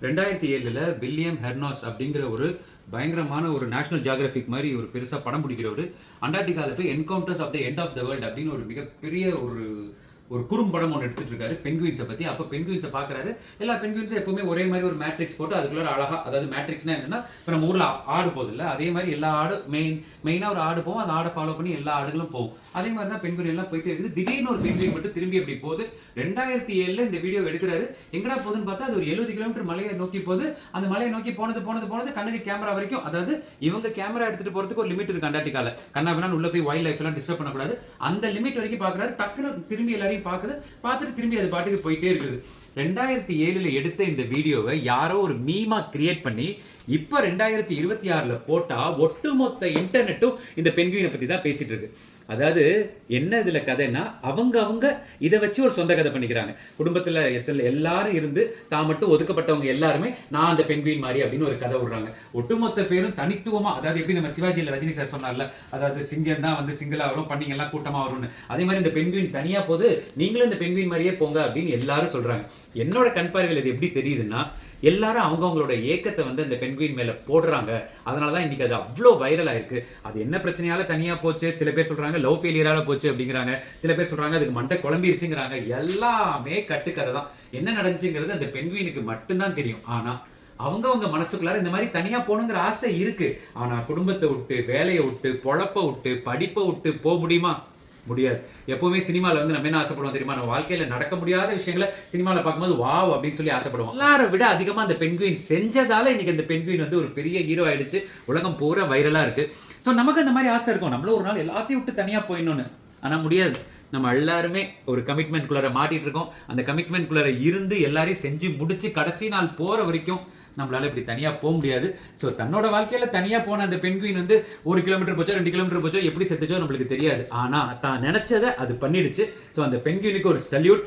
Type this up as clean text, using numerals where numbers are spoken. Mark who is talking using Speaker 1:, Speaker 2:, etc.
Speaker 1: 2007ல William ஹெர்னாஸ் அப்படிங்கிற ஒரு பயங்கரமான ஒரு நேஷனல் ஜியோகிராஃபிக் மாதிரி ஒரு பெருசா படம் பிடிக்கிறவரு அண்டார்டிகால போய் encounters of the end of the world அப்படின்னு ஒரு மிகப்பெரிய ஒரு ஒரு குறும்படம் ஒன்று எடுத்துட்டு இருக்காரு பென்குயின்ஸை பத்தி. அப்போ பென்குயின்ஸை பார்க்குறாரு. எல்லா பென்குயின்ஸும் எப்பவுமே ஒரே மாதிரி ஒரு மேட்ரிக்ஸ் போட்டு அதுக்குள்ள அழகா, அதாவது மேட்ரிக்ஸ்னா என்னன்னா, இப்போ நம்ம ஊர்ல ஆடு போகுது இல்லை, அதே மாதிரி எல்லா ஆடு மெயினாக ஒரு ஆடு போகும், அந்த ஆடை ஃபாலோ பண்ணி எல்லா ஆடுகளும் போகும். அதே மாதிரி தான் பென்குயின் எல்லாம் போயிட்டே இருக்குது. திடீர்னு ஒரு பென்குயின் மட்டும் திரும்பி அப்படி போகுது. 2007ல இந்த வீடியோ எடுக்கிறாரு. எங்கடா போகுதுன்னு பார்த்தா அது ஒரு 70 கிலோமீட்டர் மலையை நோக்கி போகுது. அந்த மலையை நோக்கி போனது கண்ணுக்கு கேமரா வரைக்கும். அதாவது இவங்க கேமரா எடுத்துட்டு போறதுக்கு ஒரு லிமிட் இருக்கு அண்டார்டிகால. கண்ணா உள்ள போய் வைல்ட் லைஃப் எல்லாம் டிஸ்டர்ப் பண்ணக்கூடாது. அந்த லிமிட் வரைக்கும் பாக்குறாரு. டக்குனு திரும்பி எல்லாரையும் பார்த்துட்டு திரும்பி அது பாட்டுக்கு போயிட்டே இருக்குது. 2007ல எடுத்த இந்த வீடியோவை யாரோ ஒரு மீமா கிரியேட் பண்ணி இப்ப 2026ல போட்டா ஒட்டுமொத்த இன்டர்நெட்டும் இந்த பென்குயினை பத்தி தான் பேசிட்டு இருக்கு. அதாவது என்ன இதுல கதைன்னா, அவங்க இதை வச்சு ஒரு சொந்த கதை பண்ணிக்கிறாங்க. குடும்பத்துல எல்லாரும் இருந்து தான் மட்டும் ஒதுக்கப்பட்டவங்க எல்லாருமே நான் அந்த பென்குயின் மாதிரி அப்படின்னு ஒரு கதை விடுறாங்க. ஒட்டுமொத்த பேரும் தனித்துவமா, அதாவது எப்படி நம்ம சிவாஜியில ரஜினி சார் சொன்னார்ல, அதாவது சிங்கம் தான் வந்து சிங்கிளா வரும், பண்ணிங்க எல்லாம் கூட்டமா வரும்னு, அதே மாதிரி இந்த பென்குயின் தனியா போது, நீங்களும் இந்த பென்குயின் மாதிரியே போங்க அப்படின்னு எல்லாரும் சொல்றாங்க. என்னோட கண் பார்வையில் இது எப்படி தெரியுதுன்னா, எல்லாரும் அவங்களோட ஏக்கத்தை வந்து அந்த பென்குயின் மேல போடுறாங்க. அதனாலதான் இன்னைக்கு அது அவ்வளோ வைரல் ஆயிருக்கு. அது என்ன பிரச்சனையால தனியா போச்சு, சில பேர் சொல்றாங்க லவ் ஃபெயிலியரால போச்சு அப்படிங்கிறாங்க, சில பேர் சொல்றாங்க அதுக்கு மண்டை குழம்பிருச்சுங்கிறாங்க. எல்லாமே கட்டுக்கதை தான். என்ன நடந்துச்சுங்கிறது அந்த பென்குயினுக்கு மட்டும்தான் தெரியும். ஆனா அவங்க மனசுக்குள்ளார இந்த மாதிரி தனியா போகணுங்கிற ஆசை இருக்கு. ஆனா குடும்பத்தை விட்டு, வேலையை விட்டு, பொழப்ப விட்டு, படிப்பை விட்டு போக முடியுமா? முடியாது. எப்பவுமே சினிமால வந்து நம்ம என்ன ஆசைப்படுவோம் தெரியுமா? நம்ம வாழ்க்கையில நடக்க முடியாத விஷயங்களை சினிமால பார்க்கும்போது வாவ் அப்படின்னு சொல்லி ஆசைப்படுவோம். எல்லாரை விட அதிகமா அந்த பென்குயின் செஞ்சதால இன்னைக்கு அந்த பென்குயின் வந்து ஒரு பெரிய ஹீரோ ஆயிடுச்சு. உலகம் பூரா வைரலா இருக்கு. ஸோ நமக்கு அந்த மாதிரி ஆசை இருக்கும், நம்மளும் ஒரு நாள் எல்லாத்தையும் விட்டு தனியா போயிடணும்னு. ஆனா முடியாது. நம்ம எல்லாருமே ஒரு கமிட்மெண்ட் குள்ளார மாட்டிட்டு இருக்கோம். அந்த கமிட்மெண்ட் குள்ளார இருந்து எல்லாரையும் செஞ்சு முடிச்சு கடைசி நாள் போற வரைக்கும் நம்மளால இப்படி தனியா போக முடியாது. ஸோ தன்னோட வாழ்க்கையில தனியா போன அந்த பென்குயின் வந்து 1 கிலோமீட்டர் போச்சோ 2 கிலோமீட்டர் போச்சோ எப்படி செத்துச்சோ நம்மளுக்கு தெரியாது. ஆனா தான் நினைச்சதை அது பண்ணிடுச்சு. ஸோ அந்த பென்குயினுக்கு ஒரு சல்யூட்.